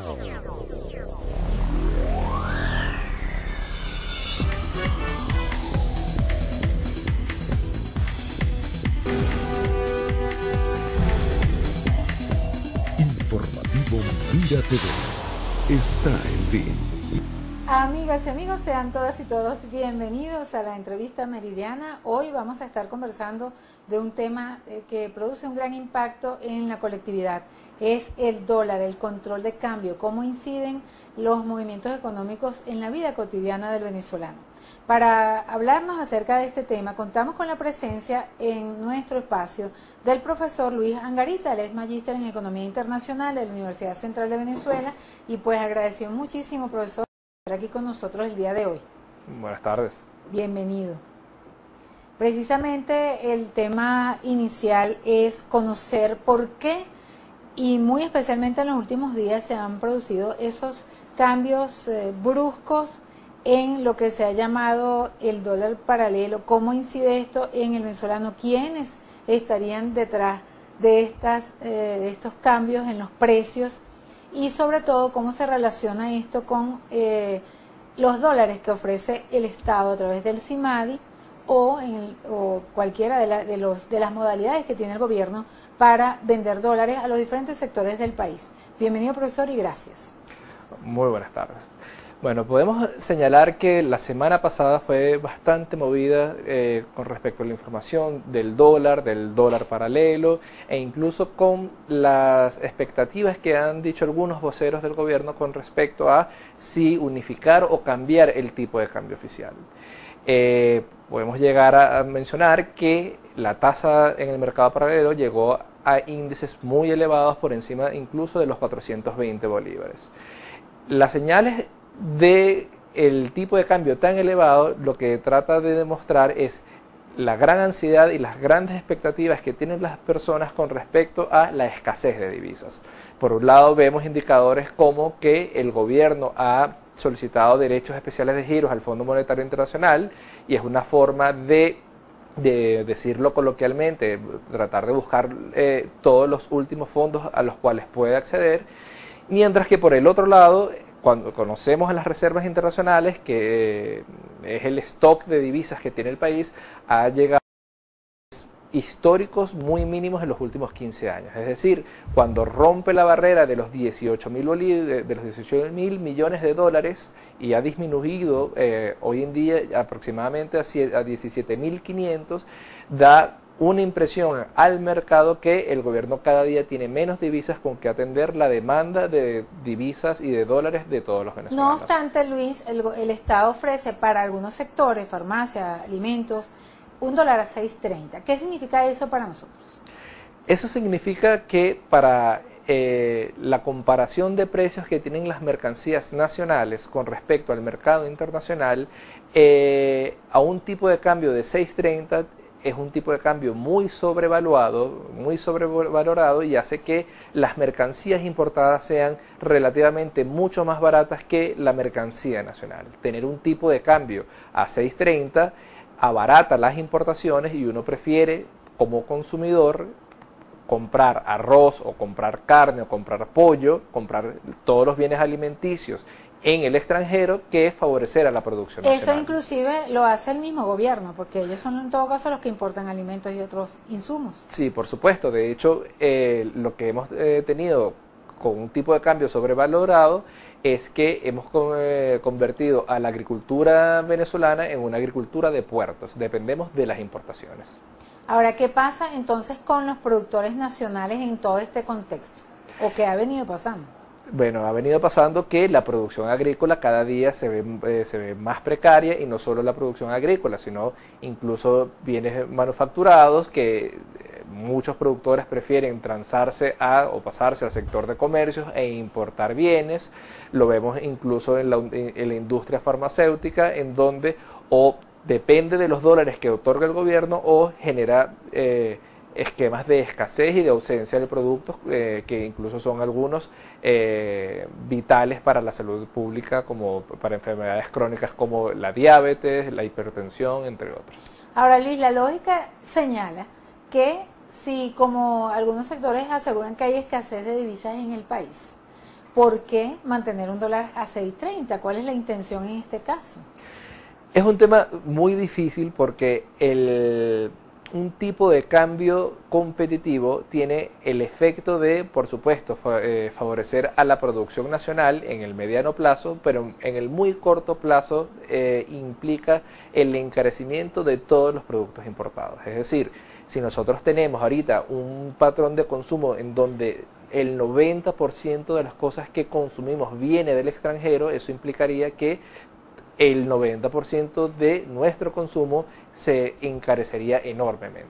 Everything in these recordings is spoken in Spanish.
Informativo Mira TV está en ti. Amigas y amigos, sean todas y todos bienvenidos a la entrevista meridiana. Hoy vamos a estar conversando de un tema que produce un gran impacto en la colectividad. Es el dólar, el control de cambio, cómo inciden los movimientos económicos en la vida cotidiana del venezolano. Para hablarnos acerca de este tema, contamos con la presencia en nuestro espacio del profesor Luis Angarita. Él es magíster en Economía Internacional de la Universidad Central de Venezuela y pues agradecido muchísimo, profesor, por estar aquí con nosotros el día de hoy. Buenas tardes. Bienvenido. Precisamente el tema inicial es conocer por qué y muy especialmente en los últimos días se han producido esos cambios bruscos en lo que se ha llamado el dólar paralelo. ¿Cómo incide esto en el venezolano? ¿Quiénes estarían detrás de estos cambios en los precios? Y sobre todo, ¿cómo se relaciona esto con los dólares que ofrece el Estado a través del CIMADI o cualquiera de las modalidades que tiene el gobierno para vender dólares a los diferentes sectores del país? Bienvenido, profesor, y gracias. Muy buenas tardes. Bueno, podemos señalar que la semana pasada fue bastante movida con respecto a la información del dólar paralelo e incluso con las expectativas que han dicho algunos voceros del gobierno con respecto a si unificar o cambiar el tipo de cambio oficial. Podemos llegar a mencionar que la tasa en el mercado paralelo llegó a índices muy elevados por encima incluso de los 420 bolívares. Las señales del tipo de cambio tan elevado lo que trata de demostrar es la gran ansiedad y las grandes expectativas que tienen las personas con respecto a la escasez de divisas. Por un lado vemos indicadores como que el gobierno ha solicitado derechos especiales de giros al Fondo Monetario Internacional y es una forma de decirlo coloquialmente, tratar de buscar todos los últimos fondos a los cuales puede acceder, mientras que por el otro lado, cuando conocemos a las reservas internacionales, que es el stock de divisas que tiene el país, ha llegado a históricos muy mínimos en los últimos 15 años. Es decir, cuando rompe la barrera de los 18.000 millones de dólares y ha disminuido hoy en día aproximadamente a 17.500, da una impresión al mercado que el gobierno cada día tiene menos divisas con que atender la demanda de divisas y de dólares de todos los venezolanos. No obstante, Luis, el Estado ofrece para algunos sectores, farmacia, alimentos, $1 a 6.30. ¿Qué significa eso para nosotros? Eso significa que para la comparación de precios que tienen las mercancías nacionales con respecto al mercado internacional, a un tipo de cambio de 6.30 es un tipo de cambio muy sobrevalorado y hace que las mercancías importadas sean relativamente mucho más baratas que la mercancía nacional. Tener un tipo de cambio a 6.30 abarata las importaciones y uno prefiere, como consumidor, comprar arroz o comprar carne o comprar pollo, comprar todos los bienes alimenticios en el extranjero, que es favorecer a la producción nacional. Eso inclusive lo hace el mismo gobierno, porque ellos son en todo caso los que importan alimentos y otros insumos. Sí, por supuesto. De hecho, lo que hemos tenido con un tipo de cambio sobrevalorado es que hemos convertido a la agricultura venezolana en una agricultura de puertos. Dependemos de las importaciones. Ahora, ¿qué pasa entonces con los productores nacionales en todo este contexto? ¿O qué ha venido pasando? Bueno, ha venido pasando que la producción agrícola cada día se ve más precaria, y no solo la producción agrícola, sino incluso bienes manufacturados que muchos productores prefieren transarse o pasarse al sector de comercios e importar bienes. Lo vemos incluso en la industria farmacéutica, en donde o depende de los dólares que otorga el gobierno o genera esquemas de escasez y de ausencia de productos que incluso son algunos vitales para la salud pública, como para enfermedades crónicas como la diabetes, la hipertensión, entre otros. Ahora, Luis, la lógica señala que si, como algunos sectores aseguran que hay escasez de divisas en el país, ¿por qué mantener un dólar a 6.30? ¿Cuál es la intención en este caso? Es un tema muy difícil porque un tipo de cambio competitivo tiene el efecto de, por supuesto, favorecer a la producción nacional en el mediano plazo, pero en el muy corto plazo implica el encarecimiento de todos los productos importados. Es decir, si nosotros tenemos ahorita un patrón de consumo en donde el 90% de las cosas que consumimos viene del extranjero, eso implicaría que el 90% de nuestro consumo se encarecería enormemente.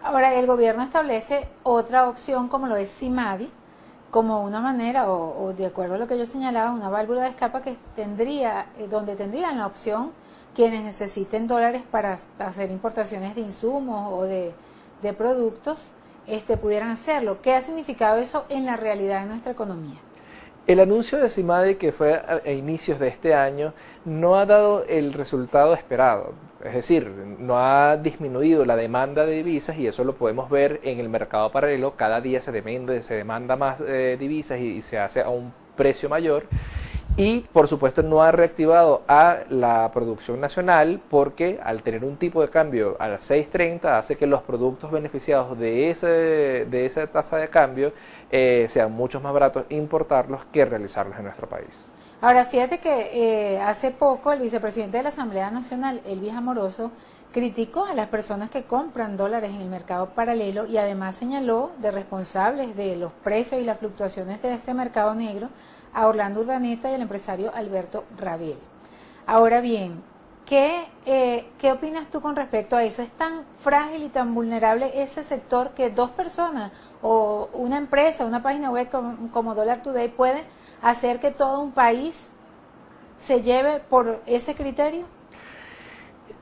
Ahora, el gobierno establece otra opción como lo es CIMADI, como una manera, o de acuerdo a lo que yo señalaba, una válvula de escape que tendría, donde tendrían la opción quienes necesiten dólares para hacer importaciones de insumos o de productos, pudieran hacerlo. ¿Qué ha significado eso en la realidad de nuestra economía? El anuncio de CIMADI, que fue a inicios de este año, no ha dado el resultado esperado. Es decir, no ha disminuido la demanda de divisas y eso lo podemos ver en el mercado paralelo. Cada día se demanda más divisas y se hace a un precio mayor. Y, por supuesto, no ha reactivado a la producción nacional porque al tener un tipo de cambio a las 6.30 hace que los productos beneficiados de esa tasa de cambio sean mucho más baratos importarlos que realizarlos en nuestro país. Ahora, fíjate que hace poco el vicepresidente de la Asamblea Nacional, Elvis Amoroso, criticó a las personas que compran dólares en el mercado paralelo y además señaló de responsables de los precios y las fluctuaciones de ese mercado negro a Orlando Urdaneta y al empresario Alberto Rabiel. Ahora bien, ¿qué opinas tú con respecto a eso? ¿Es tan frágil y tan vulnerable ese sector que dos personas o una empresa, una página web como Dollar Today puede hacer que todo un país se lleve por ese criterio?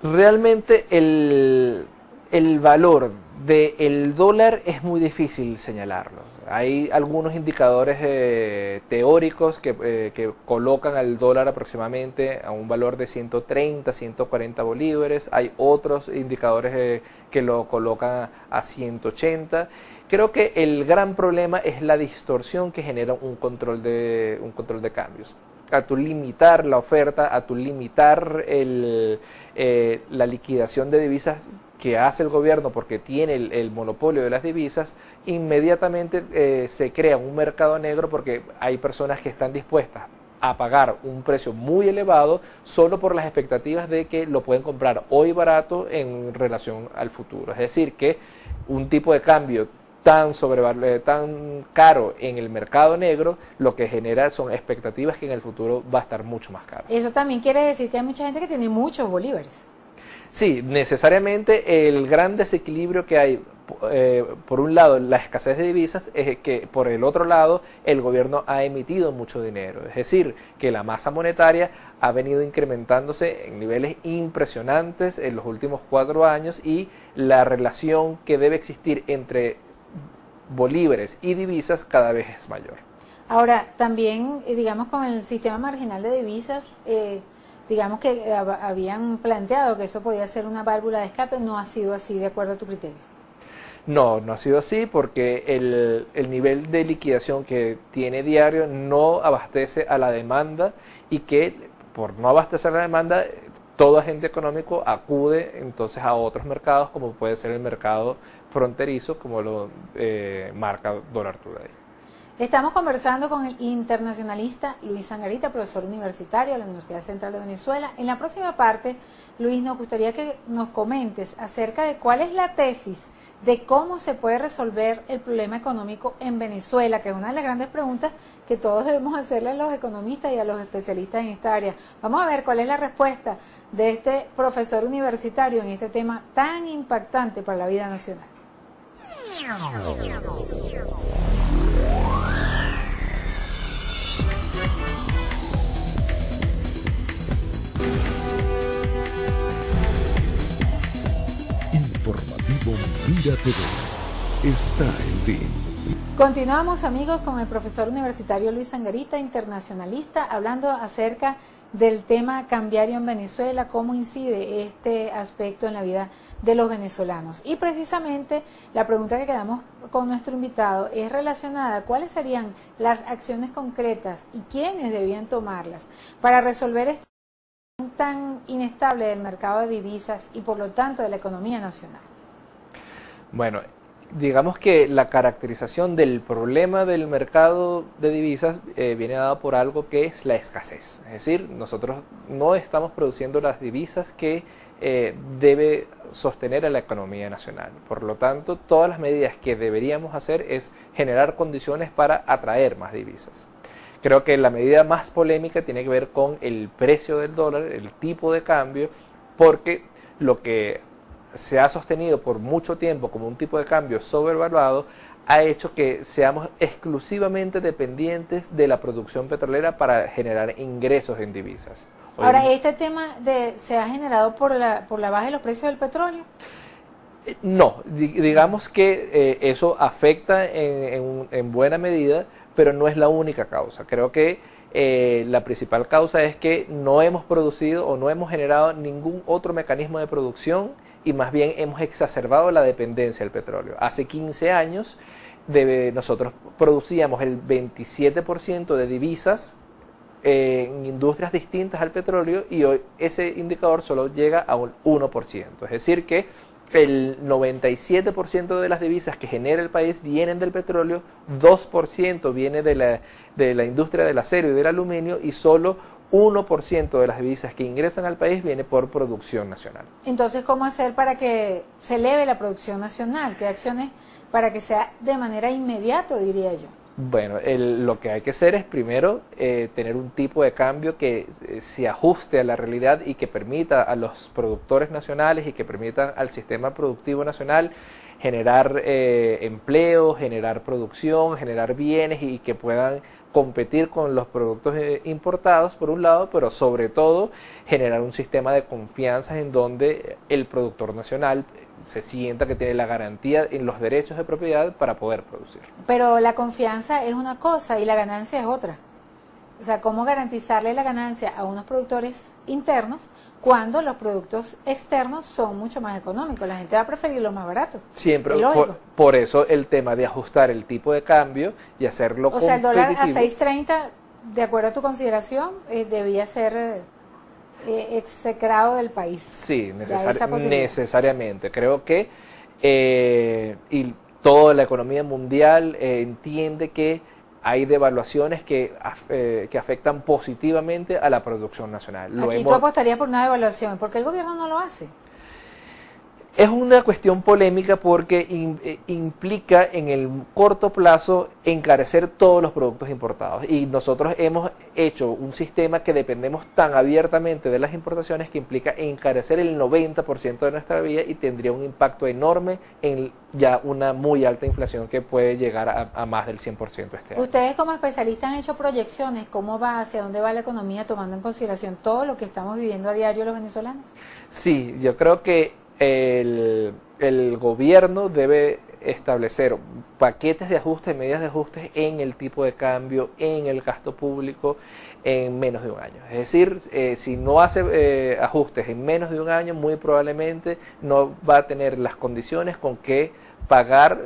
Realmente el valor del dólar es muy difícil señalarlo. Hay algunos indicadores teóricos que colocan al dólar aproximadamente a un valor de 130, 140 bolívares. Hay otros indicadores que lo colocan a 180. Creo que el gran problema es la distorsión que genera un control de cambios. A tu limitar la oferta, a tu limitar la liquidación de divisas que hace el gobierno porque tiene el monopolio de las divisas, inmediatamente se crea un mercado negro porque hay personas que están dispuestas a pagar un precio muy elevado solo por las expectativas de que lo pueden comprar hoy barato en relación al futuro. Es decir, que un tipo de cambio tan caro en el mercado negro, lo que genera son expectativas que en el futuro va a estar mucho más caro. Eso también quiere decir que hay mucha gente que tiene muchos bolívares. Sí, necesariamente el gran desequilibrio que hay, por un lado la escasez de divisas, es que por el otro lado el gobierno ha emitido mucho dinero, es decir, que la masa monetaria ha venido incrementándose en niveles impresionantes en los últimos 4 años y la relación que debe existir entre bolívares y divisas cada vez es mayor. Ahora, también, digamos, con el sistema marginal de divisas, digamos que habían planteado que eso podía ser una válvula de escape, no ha sido así de acuerdo a tu criterio. No, no ha sido así porque el nivel de liquidación que tiene diario no abastece a la demanda y que por no abastecer la demanda todo agente económico acude entonces a otros mercados como puede ser el mercado fronterizo como lo marca Dollar Today. Estamos conversando con el internacionalista Luis Sangarita, profesor universitario de la Universidad Central de Venezuela. En la próxima parte, Luis, nos gustaría que nos comentes acerca de cuál es la tesis de cómo se puede resolver el problema económico en Venezuela, que es una de las grandes preguntas que todos debemos hacerle a los economistas y a los especialistas en esta área. Vamos a ver cuál es la respuesta de este profesor universitario en este tema tan impactante para la vida nacional. Informativo Mira TV está en ti. Continuamos, amigos, con el profesor universitario Luis Sangarita, internacionalista, hablando acerca del tema cambiario en Venezuela, cómo incide este aspecto en la vida de los venezolanos. Y precisamente la pregunta que quedamos con nuestro invitado es relacionada a cuáles serían las acciones concretas y quiénes debían tomarlas para resolver este tema tan inestable del mercado de divisas y por lo tanto de la economía nacional. Bueno, digamos que la caracterización del problema del mercado de divisas viene dada por algo que es la escasez. Es decir, nosotros no estamos produciendo las divisas que debe sostener a la economía nacional. Por lo tanto, todas las medidas que deberíamos hacer es generar condiciones para atraer más divisas. Creo que la medida más polémica tiene que ver con el precio del dólar, el tipo de cambio, porque lo que se ha sostenido por mucho tiempo como un tipo de cambio sobrevaluado ha hecho que seamos exclusivamente dependientes de la producción petrolera para generar ingresos en divisas. Ahora, ¿este tema se ha generado por la baja de los precios del petróleo? No, digamos que eso afecta en buena medida, pero no es la única causa. Creo que la principal causa es que no hemos producido o no hemos generado ningún otro mecanismo de producción y más bien hemos exacerbado la dependencia del petróleo. Hace 15 años nosotros producíamos el 27% de divisas en industrias distintas al petróleo y hoy ese indicador solo llega a un 1%. Es decir que el 97% de las divisas que genera el país vienen del petróleo, 2% viene de la industria del acero y del aluminio y solo 1% de las divisas que ingresan al país viene por producción nacional. Entonces, ¿cómo hacer para que se eleve la producción nacional? ¿Qué acciones para que sea de manera inmediata, diría yo? Bueno, lo que hay que hacer es primero tener un tipo de cambio que se ajuste a la realidad y que permita a los productores nacionales y que permita al sistema productivo nacional generar empleo, generar producción, generar bienes y que puedan competir con los productos importados por un lado, pero sobre todo generar un sistema de confianza en donde el productor nacional se sienta que tiene la garantía en los derechos de propiedad para poder producir. Pero la confianza es una cosa y la ganancia es otra. O sea, ¿cómo garantizarle la ganancia a unos productores internos cuando los productos externos son mucho más económicos? La gente va a preferir lo más barato. Siempre, por eso el tema de ajustar el tipo de cambio y hacerlo competitivo. O sea, el dólar a 6.30, de acuerdo a tu consideración, debía ser execrado del país. Sí, necesariamente. Creo que y toda la economía mundial entiende que hay devaluaciones que afectan positivamente a la producción nacional. Aquí tú apostarías por una devaluación. ¿Por qué el gobierno no lo hace? Es una cuestión polémica porque implica en el corto plazo encarecer todos los productos importados y nosotros hemos hecho un sistema que dependemos tan abiertamente de las importaciones que implica encarecer el 90% de nuestra vida y tendría un impacto enorme en ya una muy alta inflación que puede llegar a más del 100% este año. Ustedes como especialistas han hecho proyecciones, ¿cómo va, hacia dónde va la economía tomando en consideración todo lo que estamos viviendo a diario los venezolanos? Sí, yo creo que el gobierno debe establecer paquetes de ajustes, medidas de ajustes en el tipo de cambio, en el gasto público en menos de un año. Es decir, si no hace ajustes en menos de un año, muy probablemente no va a tener las condiciones con que pagar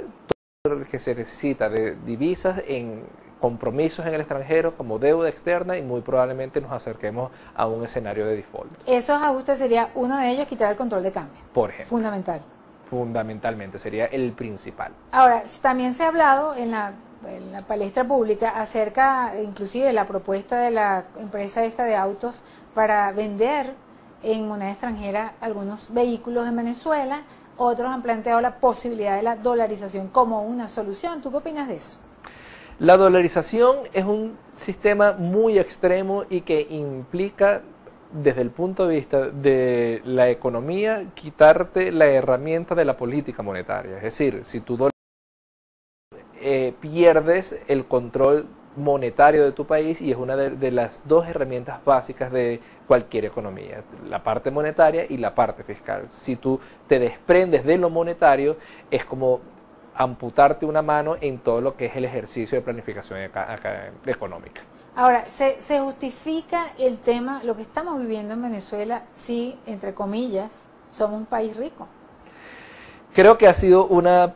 todo lo que se necesita de divisas en compromisos en el extranjero como deuda externa y muy probablemente nos acerquemos a un escenario de default. Esos ajustes sería uno de ellos quitar el control de cambio. Por ejemplo. Fundamental. Fundamentalmente, sería el principal. Ahora, también se ha hablado en la palestra pública acerca inclusive de la propuesta de la empresa esta de autos para vender en moneda extranjera algunos vehículos en Venezuela. Otros han planteado la posibilidad de la dolarización como una solución. ¿Tú qué opinas de eso? La dolarización es un sistema muy extremo y que implica, desde el punto de vista de la economía, quitarte la herramienta de la política monetaria. Es decir, si tú pierdes el control monetario de tu país y es una de las dos herramientas básicas de cualquier economía, la parte monetaria y la parte fiscal. Si tú te desprendes de lo monetario, es como amputarte una mano en todo lo que es el ejercicio de planificación económica. Ahora, ¿se justifica el tema, lo que estamos viviendo en Venezuela, si, entre comillas, somos un país rico? Creo que ha sido una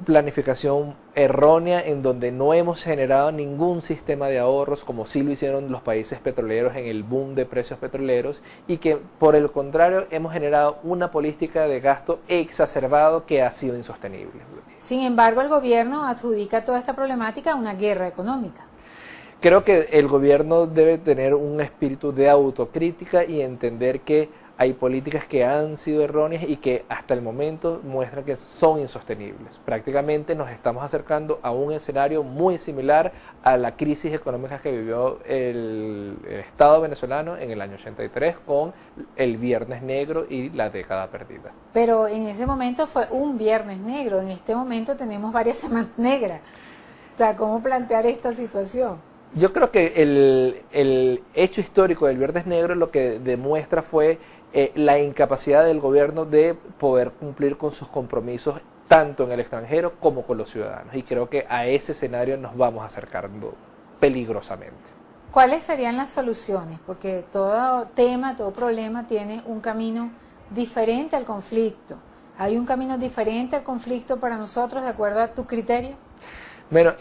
planificación errónea en donde no hemos generado ningún sistema de ahorros como sí lo hicieron los países petroleros en el boom de precios petroleros, y que por el contrario hemos generado una política de gasto exacerbado que ha sido insostenible. Sin embargo, el gobierno adjudica toda esta problemática a una guerra económica. Creo que el gobierno debe tener un espíritu de autocrítica y entender que hay políticas que han sido erróneas y que hasta el momento muestran que son insostenibles. Prácticamente nos estamos acercando a un escenario muy similar a la crisis económica que vivió el Estado venezolano en el año 83 con el Viernes Negro y la década perdida. Pero en ese momento fue un Viernes Negro, en este momento tenemos varias semanas negras. O sea, ¿cómo plantear esta situación? Yo creo que el hecho histórico del Viernes Negro lo que demuestra fue la incapacidad del gobierno de poder cumplir con sus compromisos tanto en el extranjero como con los ciudadanos. Y creo que a ese escenario nos vamos acercando peligrosamente. ¿Cuáles serían las soluciones? Porque todo tema, todo problema tiene un camino diferente al conflicto. ¿Hay un camino diferente al conflicto para nosotros de acuerdo a tu criterio? Bueno,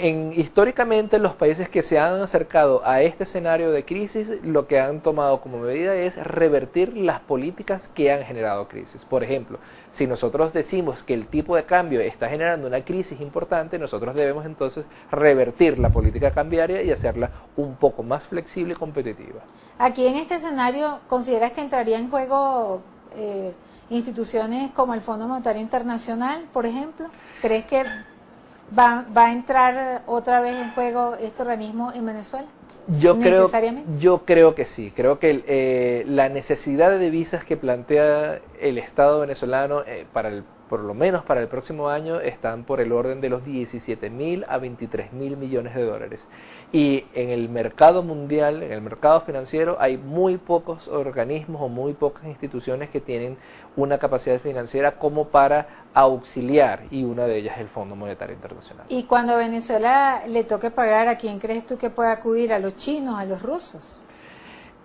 históricamente los países que se han acercado a este escenario de crisis lo que han tomado como medida es revertir las políticas que han generado crisis. Por ejemplo, si nosotros decimos que el tipo de cambio está generando una crisis importante, nosotros debemos entonces revertir la política cambiaria y hacerla un poco más flexible y competitiva. Aquí en este escenario, ¿consideras que entraría en juego instituciones como el Fondo Monetario Internacional, por ejemplo? ¿Crees que va a entrar otra vez en juego este organismo en Venezuela? Yo creo que sí. Creo que la necesidad de divisas que plantea el Estado venezolano por lo menos para el próximo año están por el orden de los 17.000 a 23.000 millones de dólares. Y en el mercado mundial, en el mercado financiero, hay muy pocos organismos o muy pocas instituciones que tienen una capacidad financiera como para auxiliar, y una de ellas es el Fondo Monetario Internacional. Y cuando a Venezuela le toque pagar, ¿a quién crees tú que puede acudir? ¿A los chinos, a los rusos?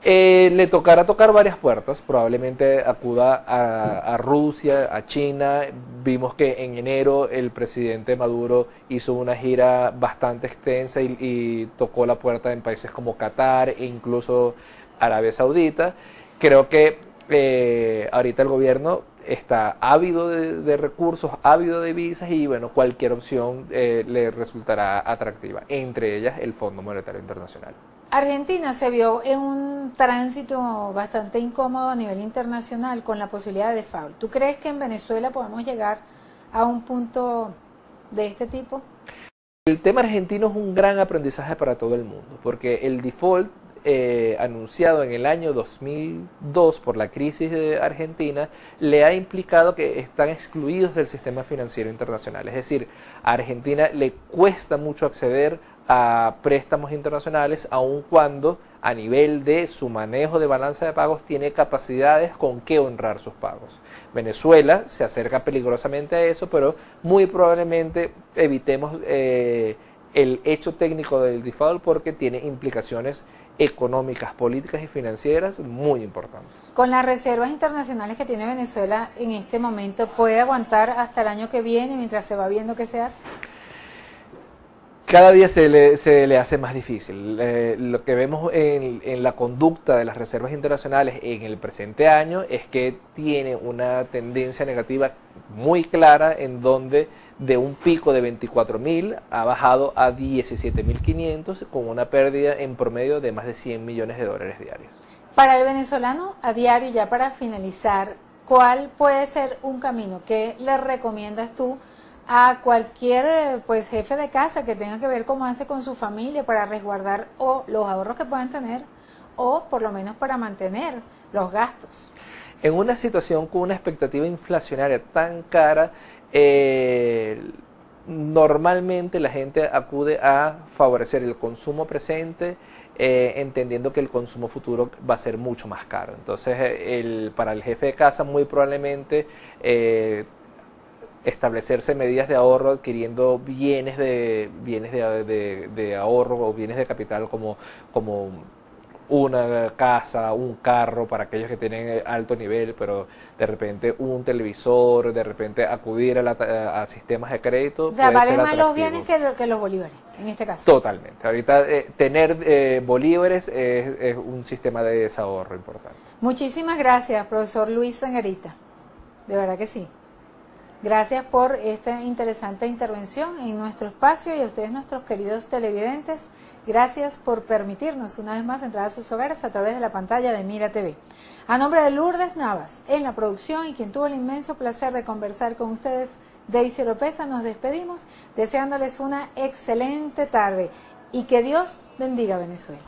Le tocará tocar varias puertas, probablemente acuda a Rusia, a China. Vimos que en enero el presidente Maduro hizo una gira bastante extensa y tocó la puerta en países como Qatar e incluso Arabia Saudita. Creo que ahorita el gobierno está ávido de recursos, ávido de divisas, y bueno, cualquier opción le resultará atractiva, entre ellas el Fondo Monetario Internacional. Argentina se vio en un tránsito bastante incómodo a nivel internacional con la posibilidad de default. ¿Tú crees que en Venezuela podemos llegar a un punto de este tipo? El tema argentino es un gran aprendizaje para todo el mundo, porque el default anunciado en el año 2002 por la crisis de Argentina le ha implicado que están excluidos del sistema financiero internacional. Es decir, a Argentina le cuesta mucho acceder a préstamos internacionales, aun cuando a nivel de su manejo de balanza de pagos tiene capacidades con que honrar sus pagos. Venezuela se acerca peligrosamente a eso, pero muy probablemente evitemos el hecho técnico del default porque tiene implicaciones económicas, políticas y financieras muy importantes. Con las reservas internacionales que tiene Venezuela en este momento, ¿puede aguantar hasta el año que viene mientras se va viendo qué se hace? Cada día se le hace más difícil. Lo que vemos en la conducta de las reservas internacionales en el presente año es que tiene una tendencia negativa muy clara, en donde de un pico de 24.000 ha bajado a 17.500, con una pérdida en promedio de más de 100 millones de dólares diarios. Para el venezolano a diario, ya para finalizar, ¿cuál puede ser un camino que le recomiendas tú a cualquier jefe de casa que tenga que ver cómo hace con su familia para resguardar o los ahorros que puedan tener, o por lo menos para mantener los gastos? En una situación con una expectativa inflacionaria tan cara, normalmente la gente acude a favorecer el consumo presente, entendiendo que el consumo futuro va a ser mucho más caro. Entonces, para el jefe de casa muy probablemente establecerse medidas de ahorro adquiriendo bienes de ahorro o bienes de capital como una casa, un carro para aquellos que tienen alto nivel, pero de repente un televisor, de repente acudir a sistemas de crédito. O sea, puede valen ser más los atractivo. bienes que los bolívares, en este caso. Totalmente. Ahorita tener bolívares es un sistema de desahorro importante. Muchísimas gracias, profesor Luis Sangarita. De verdad que sí. Gracias por esta interesante intervención en nuestro espacio y a ustedes, nuestros queridos televidentes. Gracias por permitirnos una vez más entrar a sus hogares a través de la pantalla de Mira TV. A nombre de Lourdes Navas, en la producción, y quien tuvo el inmenso placer de conversar con ustedes, Daisy Oropesa, nos despedimos deseándoles una excelente tarde y que Dios bendiga a Venezuela.